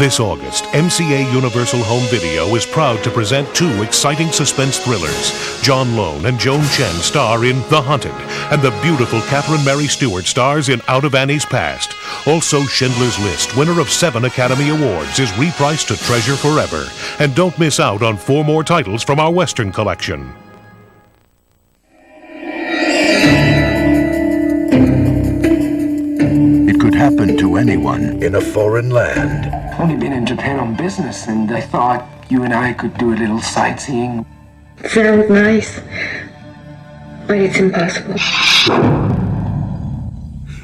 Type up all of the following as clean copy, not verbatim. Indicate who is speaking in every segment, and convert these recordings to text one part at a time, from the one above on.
Speaker 1: This August, MCA Universal Home Video is proud to present two exciting suspense thrillers. John Lone and Joan Chen star in The Hunted, and the beautiful Catherine Mary Stewart stars in Out of Annie's Past. Also, Schindler's List, winner of 7 Academy Awards, is repriced to treasure forever. And don't miss out on 4 more titles from our Western collection.
Speaker 2: It could happen to anyone in a foreign land.
Speaker 3: Only been in Japan on business, and I thought you and I could do a little sightseeing.
Speaker 4: Sounds nice, but it's impossible.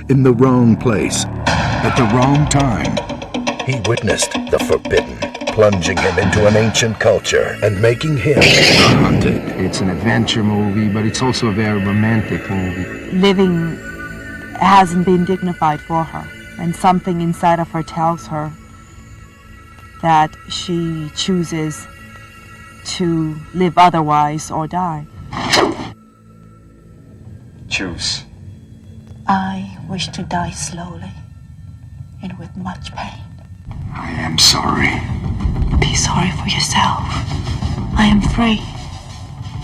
Speaker 2: In the wrong place, at the wrong time. He witnessed the forbidden, plunging him into an ancient culture and making him the hunted.
Speaker 3: It's an adventure movie, but it's also a very romantic movie.
Speaker 5: Living hasn't been dignified for her, and something inside of her tells her that she chooses to live otherwise or die.
Speaker 3: Choose.
Speaker 6: I wish to die slowly and with much pain.
Speaker 3: I am sorry.
Speaker 6: Be sorry for yourself. I am free.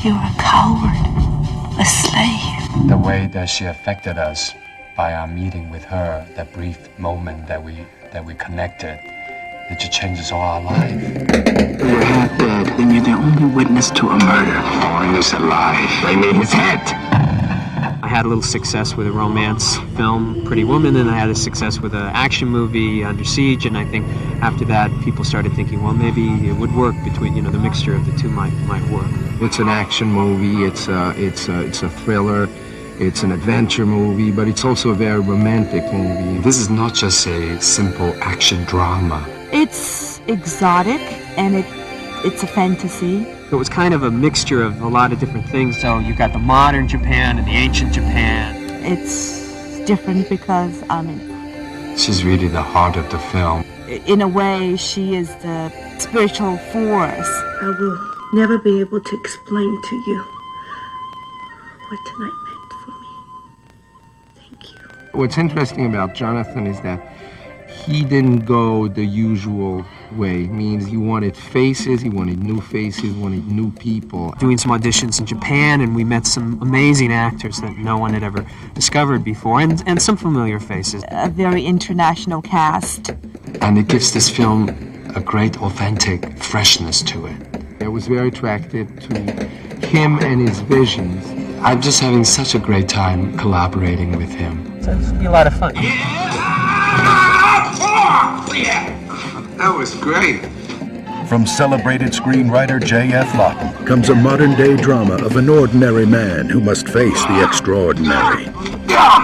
Speaker 6: You're a coward, a slave.
Speaker 7: The way that she affected us by our meeting with her, that brief moment that we connected, it just changes all our life.
Speaker 3: You're half dead, and you're the only witness to a murder. Warren is alive. They made his head.
Speaker 8: I had a little success with a romance film, Pretty Woman, and I had a success with an action movie, Under Siege, and I think after that people started thinking, well, maybe it would work between, the mixture of the two might work.
Speaker 3: It's an action movie, it's a thriller, it's an adventure movie, but it's also a very romantic movie.
Speaker 7: This is not just a simple action drama.
Speaker 5: It's exotic, and it's a fantasy.
Speaker 8: It was kind of a mixture of a lot of different things. So you've got the modern Japan and the ancient Japan.
Speaker 5: It's different because,
Speaker 7: She's really the heart of the film.
Speaker 5: in a way, she is the spiritual force.
Speaker 4: I will never be able to explain to you what tonight meant for me. Thank you.
Speaker 3: What's interesting about Jonathan is that he didn't go the usual way. Means he wanted faces, he wanted new faces, he wanted new people.
Speaker 8: Doing some auditions in Japan, and we met some amazing actors that no one had ever discovered before, and some familiar faces.
Speaker 5: A very international cast.
Speaker 7: And it gives this film a great authentic freshness to it.
Speaker 3: I was very attracted to him and his visions.
Speaker 7: I'm just having such a great time collaborating with him.
Speaker 8: So it's be a lot of fun.
Speaker 3: That was great.
Speaker 2: From celebrated screenwriter J.F. Lawton comes a modern-day drama of an ordinary man who must face the extraordinary.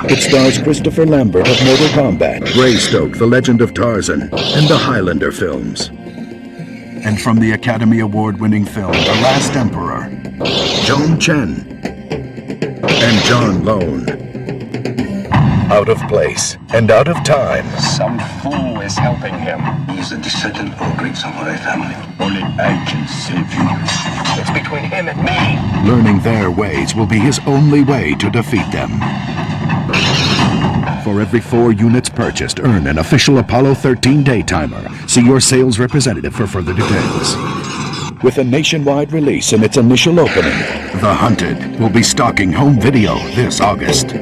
Speaker 2: It stars Christopher Lambert of Mortal Kombat, Greystoke, The Legend of Tarzan, and the Highlander films. And from the Academy Award-winning film The Last Emperor, Joan Chen and John Lone. Out of place and out of time.
Speaker 7: Some fool is helping him.
Speaker 9: He's a descendant of a great samurai family. Only I can save you.
Speaker 7: It's between him and me.
Speaker 2: Learning their ways will be his only way to defeat them. For every 4 units purchased, earn an official Apollo 13 day timer. See your sales representative for further details. With a nationwide release in its initial opening, The Hunted will be stalking home video this August.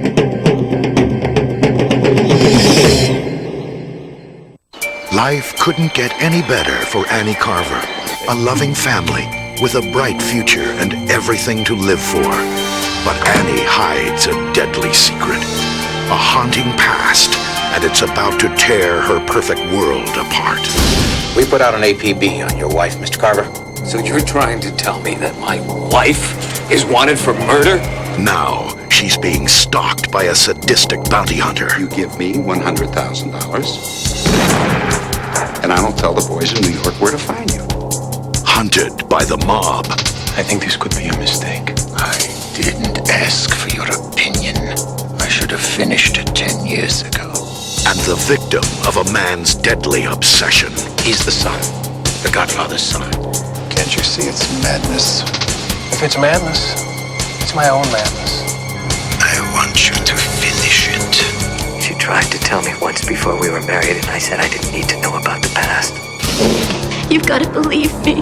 Speaker 2: Life couldn't get any better for Annie Carver. A loving family with a bright future and everything to live for. But Annie hides a deadly secret. A haunting past, and it's about to tear her perfect world apart.
Speaker 10: We put out an APB on your wife, Mr. Carver. So you're trying to tell me that my wife is wanted for murder?
Speaker 2: Now, she's being stalked by a sadistic bounty hunter.
Speaker 9: You give me $100,000, and I don't tell the boys in New York where to find you.
Speaker 2: Hunted by the mob.
Speaker 9: I think this could be a mistake. I didn't ask for your opinion. I should have finished it 10 years ago.
Speaker 2: And the victim of a man's deadly obsession.
Speaker 10: He's the son, the Godfather's son.
Speaker 9: Can't you see it's madness?
Speaker 8: If it's madness, it's my own madness.
Speaker 9: I want you to finish it.
Speaker 10: She tried to tell me once before we were married, and I said I didn't need to know about the past.
Speaker 6: You've got to believe me.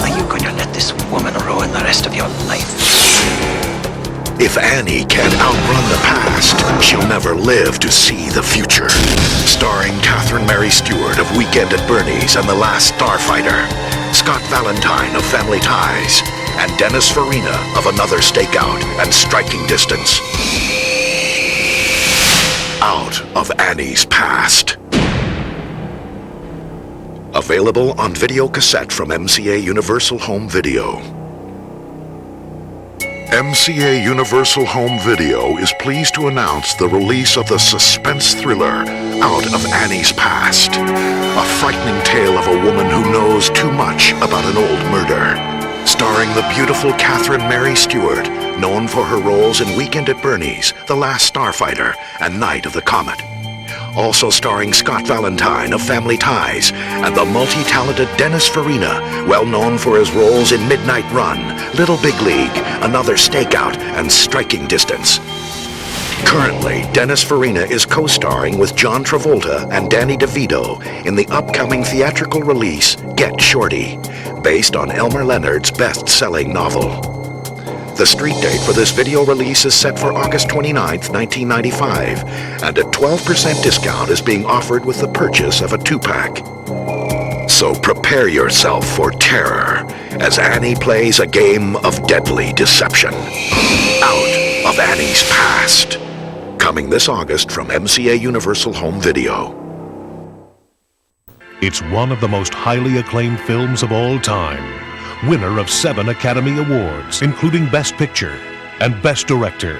Speaker 9: Are you going to let this woman ruin the rest of your life?
Speaker 1: If Annie can't outrun the past, she'll never live to see the future. Starring Catherine Mary Stewart of Weekend at Bernie's and The Last Starfighter, Scott Valentine of Family Ties, and Dennis Farina of Another Stakeout and Striking Distance. Out of Annie's Past. Available on video cassette from MCA Universal Home Video. MCA Universal Home Video is pleased to announce the release of the suspense thriller Out of Annie's Past, a frightening tale of a woman who knows too much about an old murder. Starring the beautiful Catherine Mary Stewart, known for her roles in Weekend at Bernie's, The Last Starfighter, and Night of the Comet. Also starring Scott Valentine of Family Ties and the multi-talented Dennis Farina, well known for his roles in Midnight Run, Little Big League, Another Stakeout, and Striking Distance. Currently, Dennis Farina is co-starring with John Travolta and Danny DeVito in the upcoming theatrical release Get Shorty, based on Elmer Leonard's best-selling novel. The street date for this video release is set for August 29th, 1995, and a 12% discount is being offered with the purchase of a 2-pack. So prepare yourself for terror as Annie plays a game of deadly deception. Out of Annie's Past. Coming this August from MCA Universal Home Video. It's one of the most highly acclaimed films of all time. Winner of 7 Academy Awards, including Best Picture and Best Director.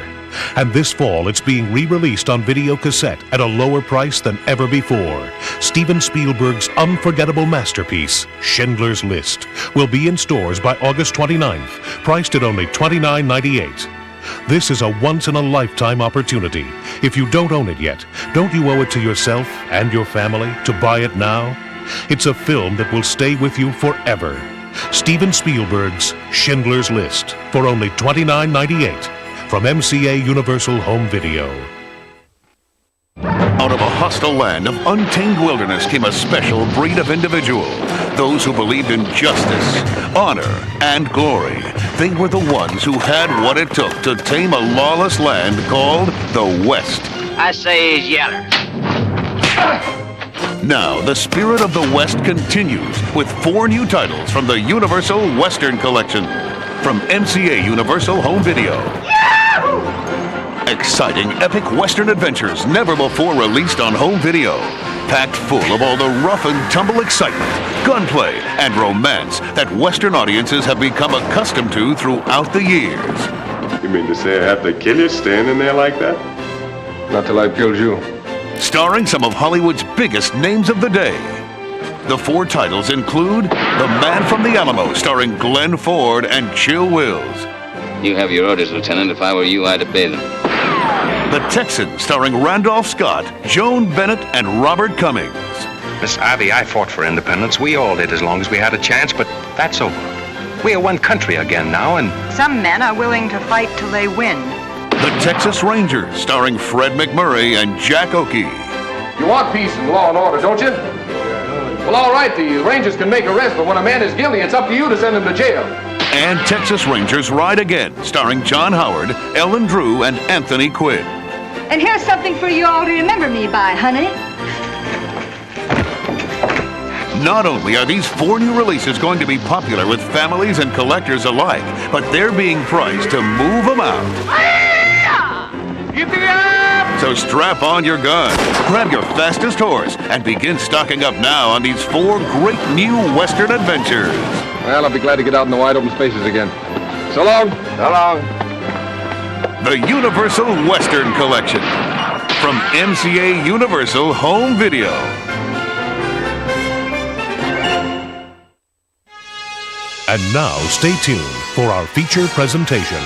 Speaker 1: And this fall, it's being re-released on video cassette at a lower price than ever before. Steven Spielberg's unforgettable masterpiece, Schindler's List, will be in stores by August 29th, priced at only $29.98. This is a once-in-a-lifetime opportunity. If you don't own it yet, don't you owe it to yourself and your family to buy it now? It's a film that will stay with you forever. Steven Spielberg's Schindler's List for only $29.98 from MCA Universal Home Video.
Speaker 11: Out of a hostile land of untamed wilderness came a special breed of individual. Those who believed in justice, honor, and glory. They were the ones who had what it took to tame a lawless land called the West.
Speaker 12: I say he's yeller.
Speaker 11: Now, the spirit of the West continues with 4 new titles from the Universal Western Collection from MCA Universal Home Video. Yahoo! Exciting, epic Western adventures never before released on home video. Packed full of all the rough and tumble excitement, gunplay, and romance that Western audiences have become accustomed to throughout the years.
Speaker 13: You mean to say I have to kill you standing there like that? Not till I've killed you.
Speaker 11: Starring some of Hollywood's biggest names of the day. The 4 titles include The Man from the Alamo, starring Glenn Ford and Chill Wills.
Speaker 12: You have your orders, Lieutenant. If I were you, I'd obey them.
Speaker 11: The Texan, starring Randolph Scott, Joan Bennett, and Robert Cummings.
Speaker 10: Miss Ivy, I fought for independence. We all did as long as we had a chance, but that's over. We are one country again now, and...
Speaker 14: Some men are willing to fight till they win.
Speaker 11: The Texas Rangers, starring Fred McMurray and Jack Oakey.
Speaker 13: You want peace and law and order, don't you? Well, all right, the Rangers can make arrests, but when a man is guilty, it's up to you to send him to jail.
Speaker 11: And Texas Rangers Ride Again, starring John Howard, Ellen Drew, and Anthony Quinn.
Speaker 14: And here's something for you all to remember me by, honey.
Speaker 11: Not only are these 4 new releases going to be popular with families and collectors alike, but they're being priced to move them out. So strap on your gun, grab your fastest horse, and begin stocking up now on these 4 great new Western adventures.
Speaker 13: Well, I'll be glad to get out in the wide open spaces again. So long. So long.
Speaker 11: The Universal Western Collection from MCA Universal Home Video.
Speaker 1: And now stay tuned for our feature presentation.